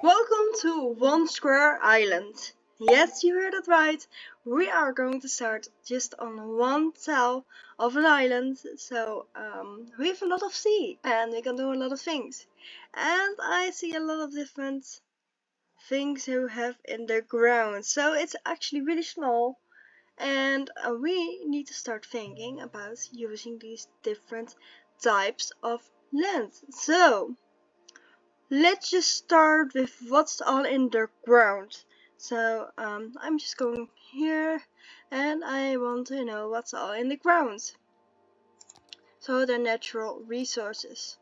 Welcome to One Square Island. Yes, you heard it right. We are going to start just on one tile of an island. So we have a lot of sea and we can do a lot of things. And I see a lot of different things you have in the ground. So it's actually really small. And we need to start thinking about using these different types of land. So let's just start with what's all in the ground. So I'm just going here and I want to know what's all in the ground. So the natural resources.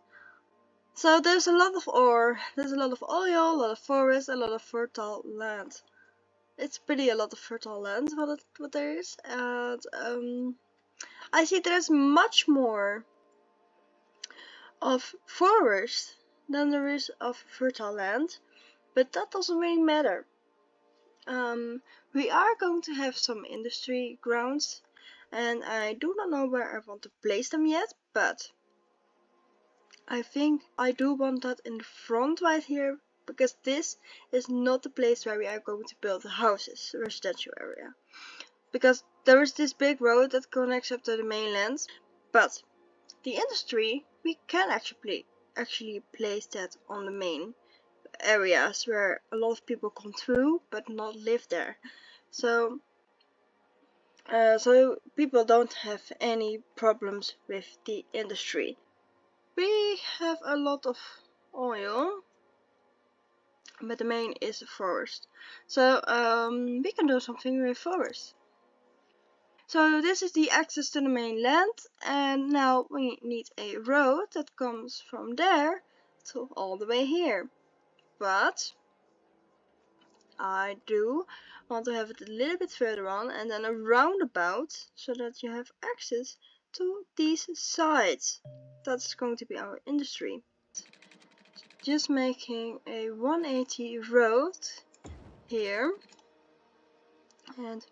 So there's a lot of ore, there's a lot of oil, a lot of forest, a lot of fertile land. It's pretty a lot of fertile land what there is. And I see there's much more of forest than there is of fertile land, but that doesn't really matter. We are going to have some industry grounds, and I do not know where I want to place them yet, but I think I do want that in the front right here, because this is not the place where we are going to build the houses, residential area. Because there is this big road that connects up to the mainland, but the industry, we can actually place that on the main areas where a lot of people come through but not live there. So people don't have any problems with the industry. We have a lot of oil, but the main is the forest. So we can do something with forest. So this is the access to the mainland, and now we need a road that comes from there to all the way here. But I do want to have it a little bit further on and then a roundabout so that you have access to these sides. That's going to be our industry. Just making a 180 road here, and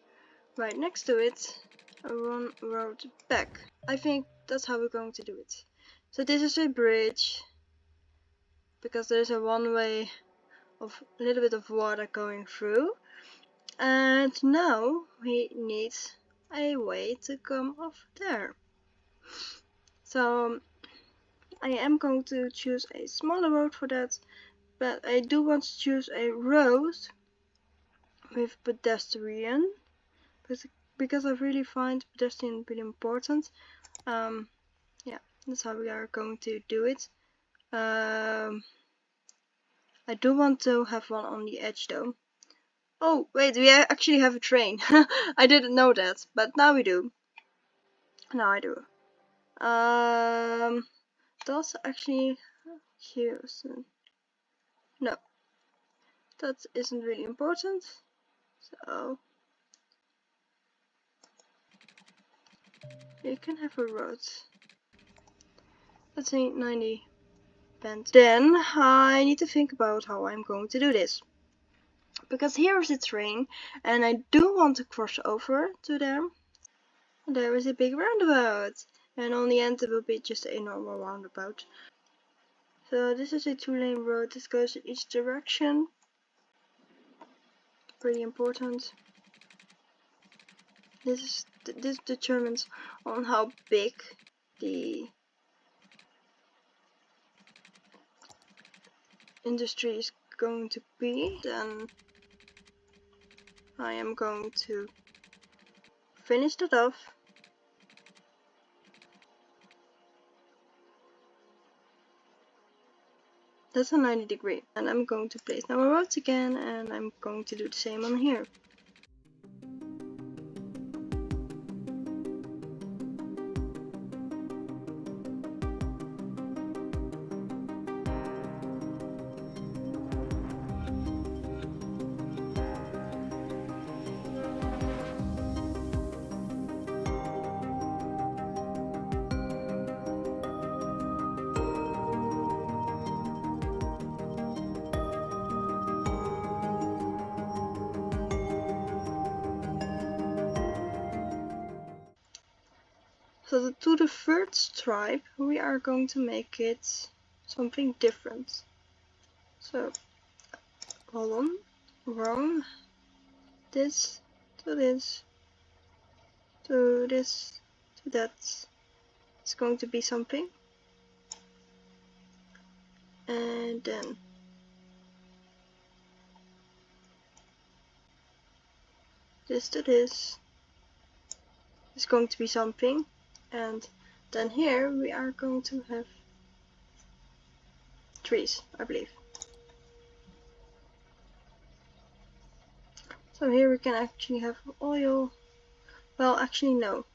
right next to it a one road back. I think that's how we're going to do it. So this is a bridge because there's a one way of a little bit of water going through. And now we need a way to come off there. So I am going to choose a smaller road for that, but I do want to choose a road with pedestrian, because I really find pedestrian really important. Yeah, that's how we are going to do it. I do want to have one on the edge though. Oh wait, we actually have a train. I didn't know that, but now we do. Now I do. That's actually Houston. No, that isn't really important. So you can have a road. Let's say 90 bend. Then I need to think about how I'm going to do this. Because here is the train, and I do want to cross over to there. There is a big roundabout, and on the end it will be just a normal roundabout. So this is a 2-lane road. This goes in each direction. Pretty important. This determines on how big the industry is going to be. Then I am going to finish that off. That's a 90 degree, and I'm going to place now roads again, and I'm going to do the same on here. So to the third stripe, we are going to make it something different. So hold on, wrong, this, to this, to this, to that. It's going to be something. And then this to this is going to be something. And then here we are going to have trees, I believe. So here we can actually have oil. Well, actually no.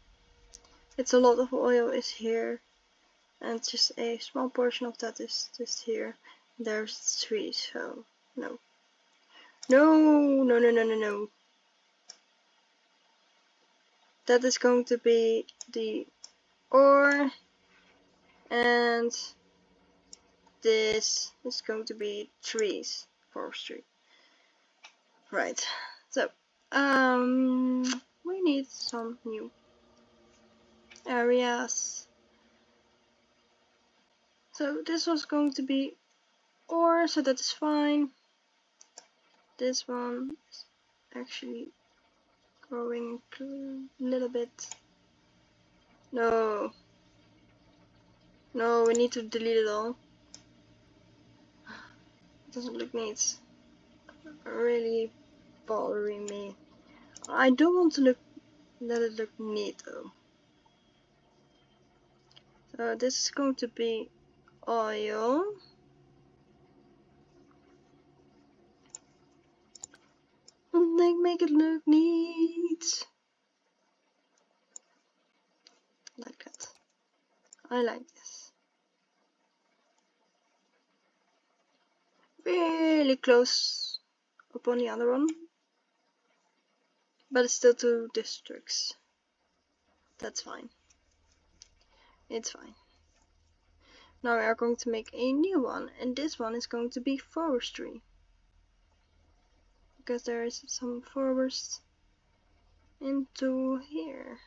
It's a lot of oil is here. And just a small portion of that is just here. There's trees, so no. No, no, no, no, no, no. That is going to be the ore. And this is going to be trees, forestry. Right. So, we need some new areas. So this was going to be ore, so that is fine. This one is actually growing a little bit. No. No, we need to delete it all. It doesn't look neat. Really bothering me. I do want to let it look neat though. So this is going to be oil. Make it look neat. Like that. I like this. Really close upon the other one. But it's still 2 districts. That's fine. It's fine. Now we are going to make a new one, and this one is going to be forestry. Because there is some forests into here.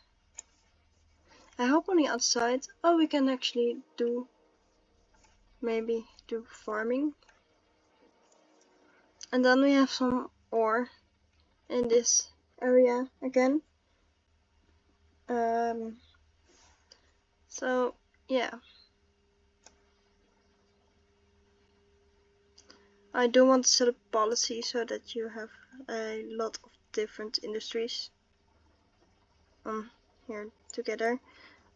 I hope on the outside, oh, we can actually do, maybe do farming. And then we have some ore in this area again. So yeah, I do want to set up policy so that you have a lot of different industries here together.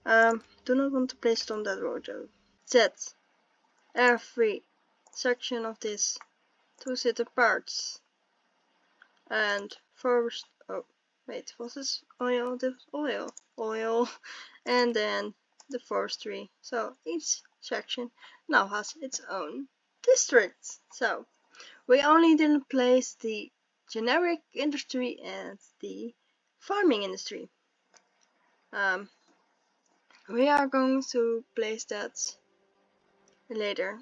Do not want to place it on that road though. Set every section of this to set parts. And first, oh wait, was this oil? This was oil, and then the forestry. So each section now has its own district. So we only didn't place the generic industry and the farming industry. We are going to place that later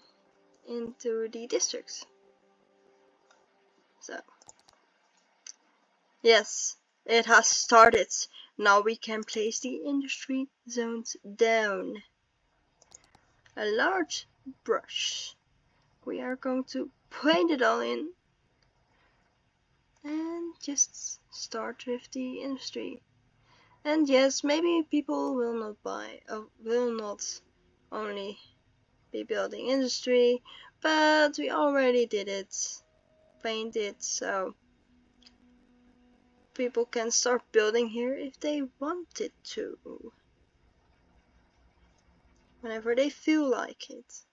into the districts. So yes, it has started. Now we can place the industry zones down. A large brush. We are going to paint it all in. And just start with the industry. And yes, maybe people will not only be building industry, but we already did it, painted, so people can start building here if they wanted to, whenever they feel like it.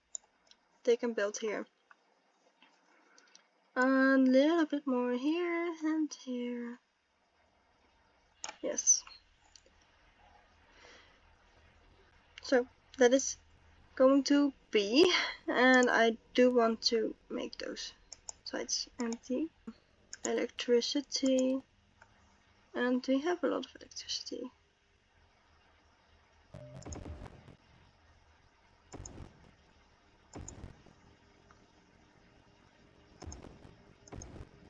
They can build here. A little bit more here and here. Yes. So that is going to be, and I do want to make those sides empty. Electricity, and we have a lot of electricity.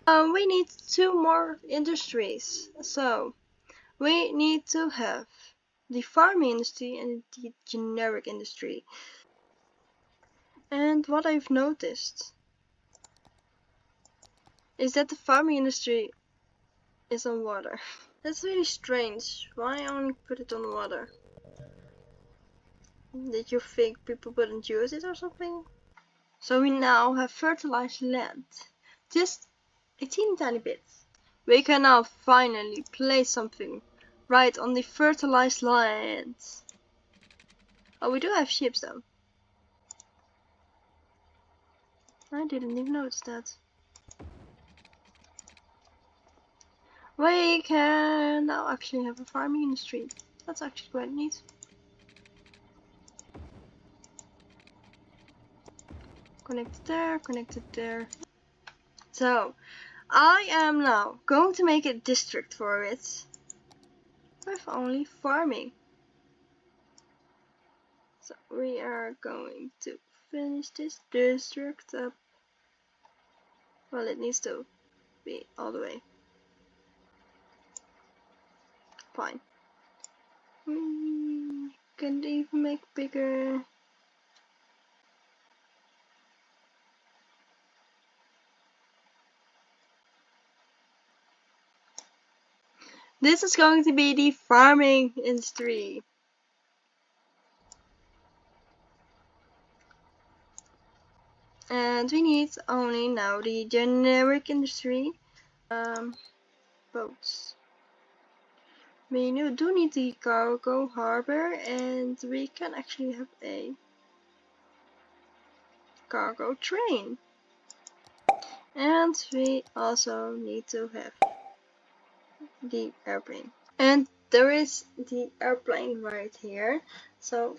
We need 2 more industries, so we need to have the farming industry and the generic industry. And what I've noticed is that the farming industry is on water. That's really strange. Why only put it on water? Did you think people wouldn't use it or something? So we now have fertilized land. Just a teeny tiny bit. We can now finally place something right on the fertilized land. Oh, we do have ships though. I didn't even notice that. We can now actually have a farming industry. That's actually quite neat. Connected there, connected there. So, I am now going to make a district for it with only farming. So, we are going to finish this district up. Well, it needs to be all the way. Fine. Can even make bigger. This is going to be the farming industry. And we need only now the generic industry. Boats. We do need the cargo harbor, and we can actually have a cargo train. And we also need to have the airplane. And there is the airplane right here. So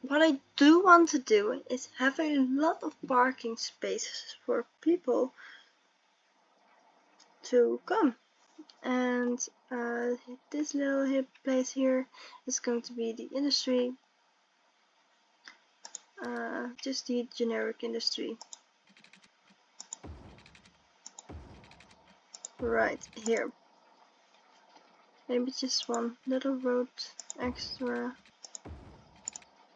what I do want to do is have a lot of parking spaces for people to come. And this little place here is going to be the industry. Just the generic industry. Right here. Maybe just one little road extra.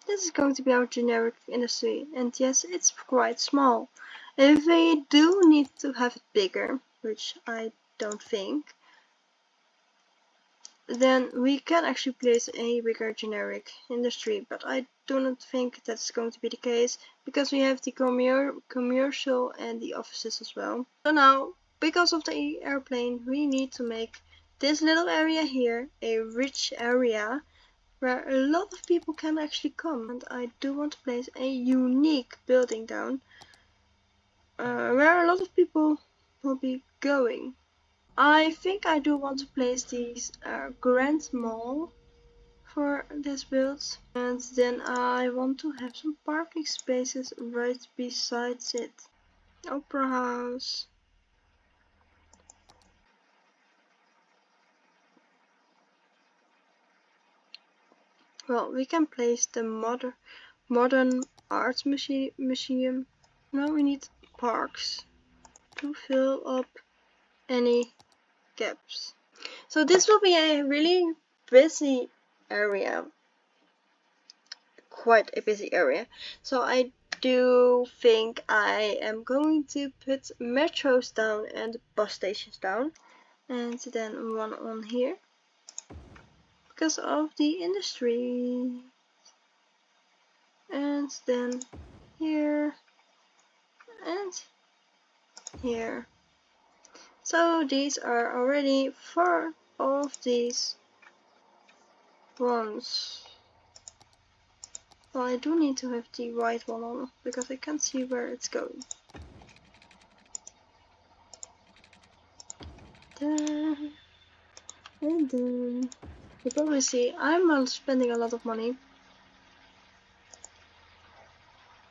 This is going to be our generic industry, and yes, it's quite small. If we do need to have it bigger, which I don't think, then we can actually place a bigger generic industry, but I do not think that's going to be the case, because we have the commercial and the offices as well. So now, because of the airplane, we need to make this little area here a rich area where a lot of people can actually come. And I do want to place a unique building down where a lot of people will be going. I think I do want to place these grand mall for this build, and then I want to have some parking spaces right besides it. Opera house. Well, we can place the modern arts museum. Now we need parks to fill up any gaps. So this will be a really busy area, quite a busy area. So I do think I am going to put metros down and bus stations down, and then one on here because of the industry, and then here and here. So these are already 4 of these ones. Well, I do need to have the white one on because I can't see where it's going. And then you probably see I'm spending a lot of money,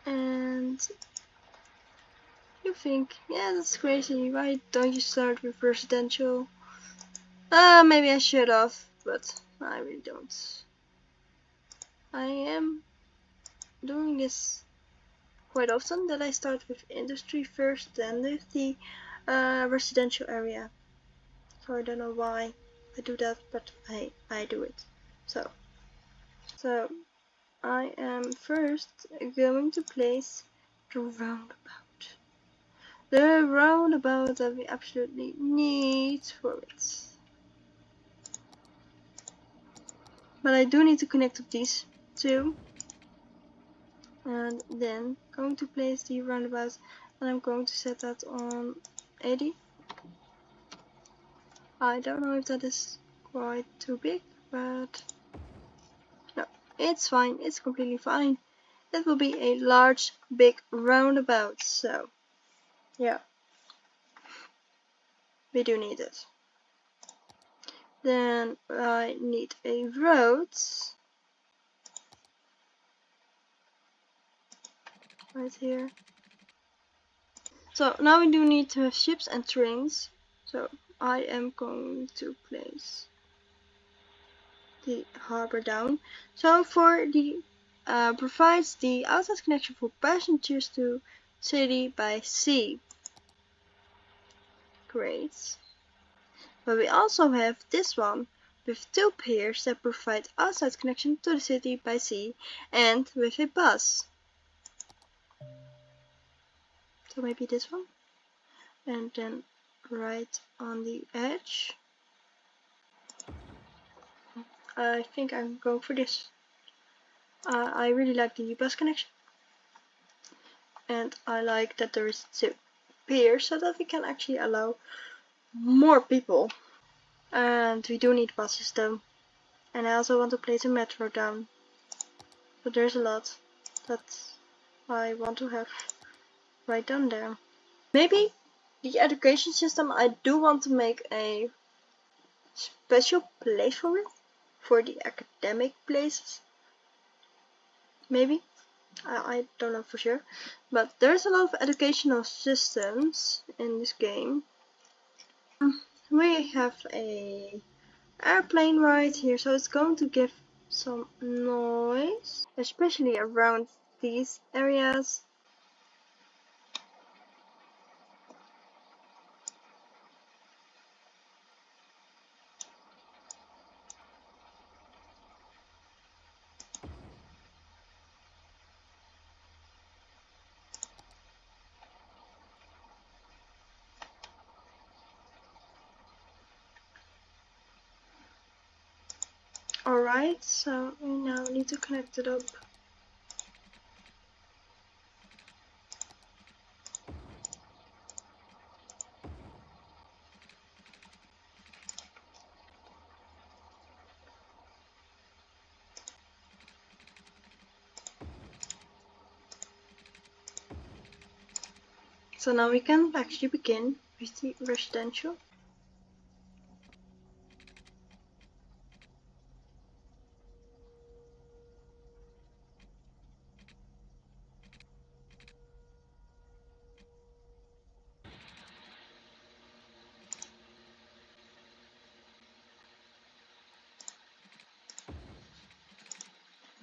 and you think, yeah, that's crazy, why don't you start with residential? Maybe I should have, but I really don't. I am doing this quite often, that I start with industry first, then with the residential area. So I don't know why I do that, but I do it. So I am first going to place the roundabout. the roundabout that we absolutely need for it. But I do need to connect up these two. And then going to place the roundabout, and I'm going to set that on 80. I don't know if that is quite too big, but no, it's fine, it's completely fine. It will be a large, big roundabout, so yeah, we do need it. Then I need a road right here. So now we do need to have ships and trains, so I am going to place the harbor down. So for the provides the outside connection for passengers to city by sea. Great. But we also have this one with two piers that provide outside connection to the city by sea and with a bus. So maybe this one. And then right on the edge. I think I'm going for this. I really like the bus connection. And I like that there is two piers so that we can actually allow more people. And we do need buses though. And I also want to place a metro down. But there's a lot that I want to have right down there. Maybe the education system, I do want to make a special place for it. For the academic places. Maybe. I don't know for sure. But there's a lot of educational systems in this game. We have a airplane right here, so it's going to give some noise, especially around these areas. Alright, so we now need to connect it up. So now we can actually begin with the residential.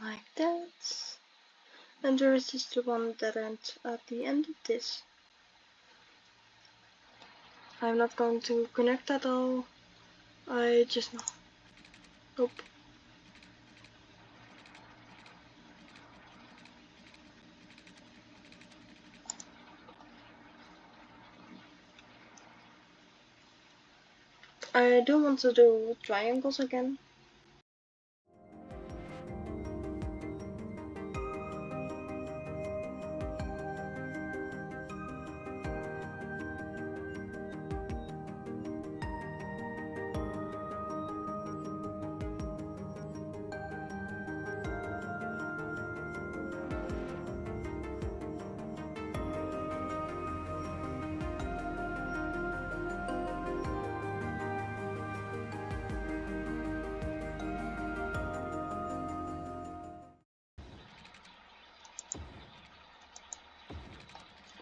Like that. And there is just the one dead end at the end of this. I'm not going to connect that all. I just know. Nope. I do want to do triangles again.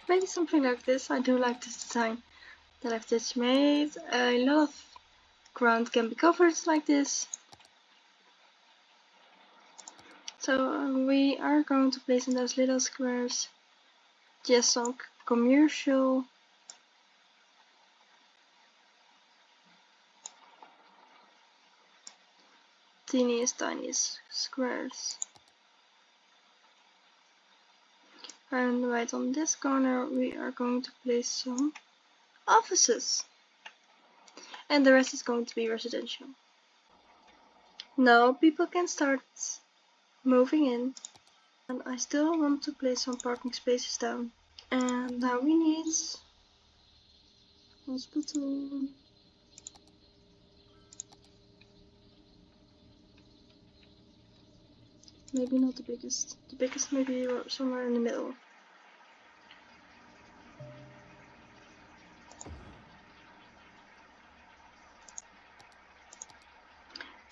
Maybe something like this. I do like this design that I've just made. A lot of ground can be covered like this. So we are going to place in those little squares just some commercial tiniest squares. And right on this corner we are going to place some offices. And the rest is going to be residential. Now people can start moving in. And I still want to place some parking spaces down. And now we need hospital. Maybe not the biggest. The biggest maybe somewhere in the middle.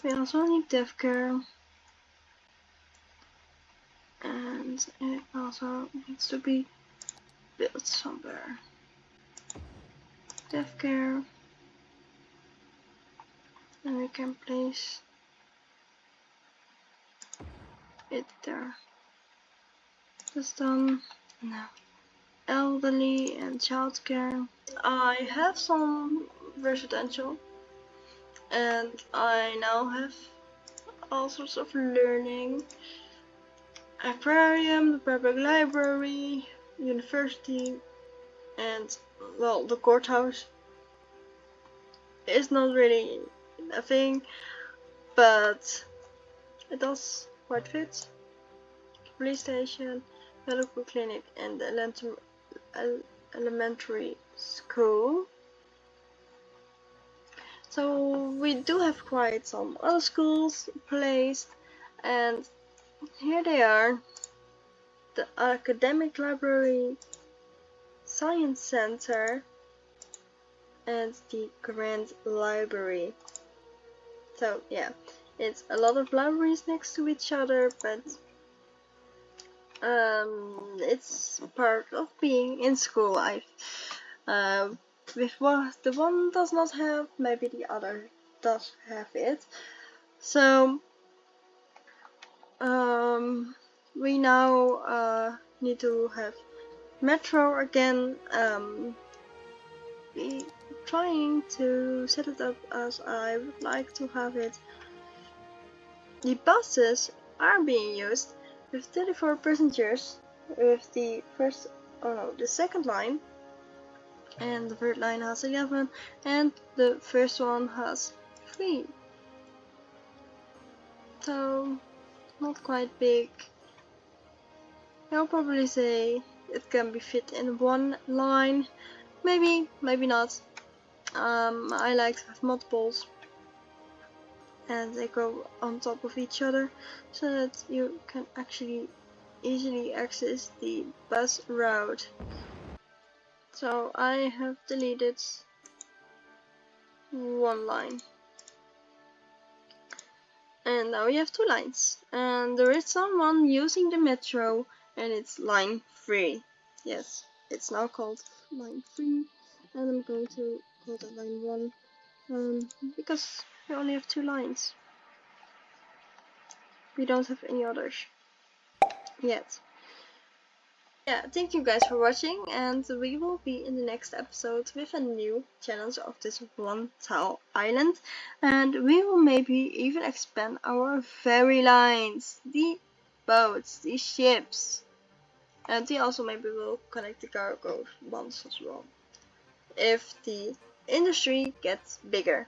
We also need deaf care. And it also needs to be built somewhere. Deaf care. And we can place it there. That's done. Now, elderly and childcare. I have some residential, and I now have all sorts of learning. Aquarium, the public library, university, and well, the courthouse is not really a thing, but it does quite fit. Police station, medical clinic, and elementary school. So we do have quite some other schools placed, and here they are: the academic library, science center, and the grand library. So yeah, it's a lot of libraries next to each other, but it's part of being in school life. With what the one does not have, maybe the other does have it. So we now need to have metro again. We trying to set it up as I would like to have it. The buses are being used with 34 passengers with the second line, and the third line has 11, and the first one has 3. So not quite big. I'll probably say it can be fit in one line. Maybe not. I like to have multiples, and they go on top of each other so that you can actually easily access the bus route. So I have deleted one line. And now we have 2 lines. And there is someone using the metro, and it's line 3. Yes, it's now called line 3. And I'm going to call that line 1. Because we only have 2 lines. We don't have any others yet. Yeah, thank you guys for watching, and we will be in the next episode with a new challenge of this one tile island, and we will maybe even expand our ferry lines, the boats, the ships, and we also maybe will connect the cargo ones as well, if the industry gets bigger.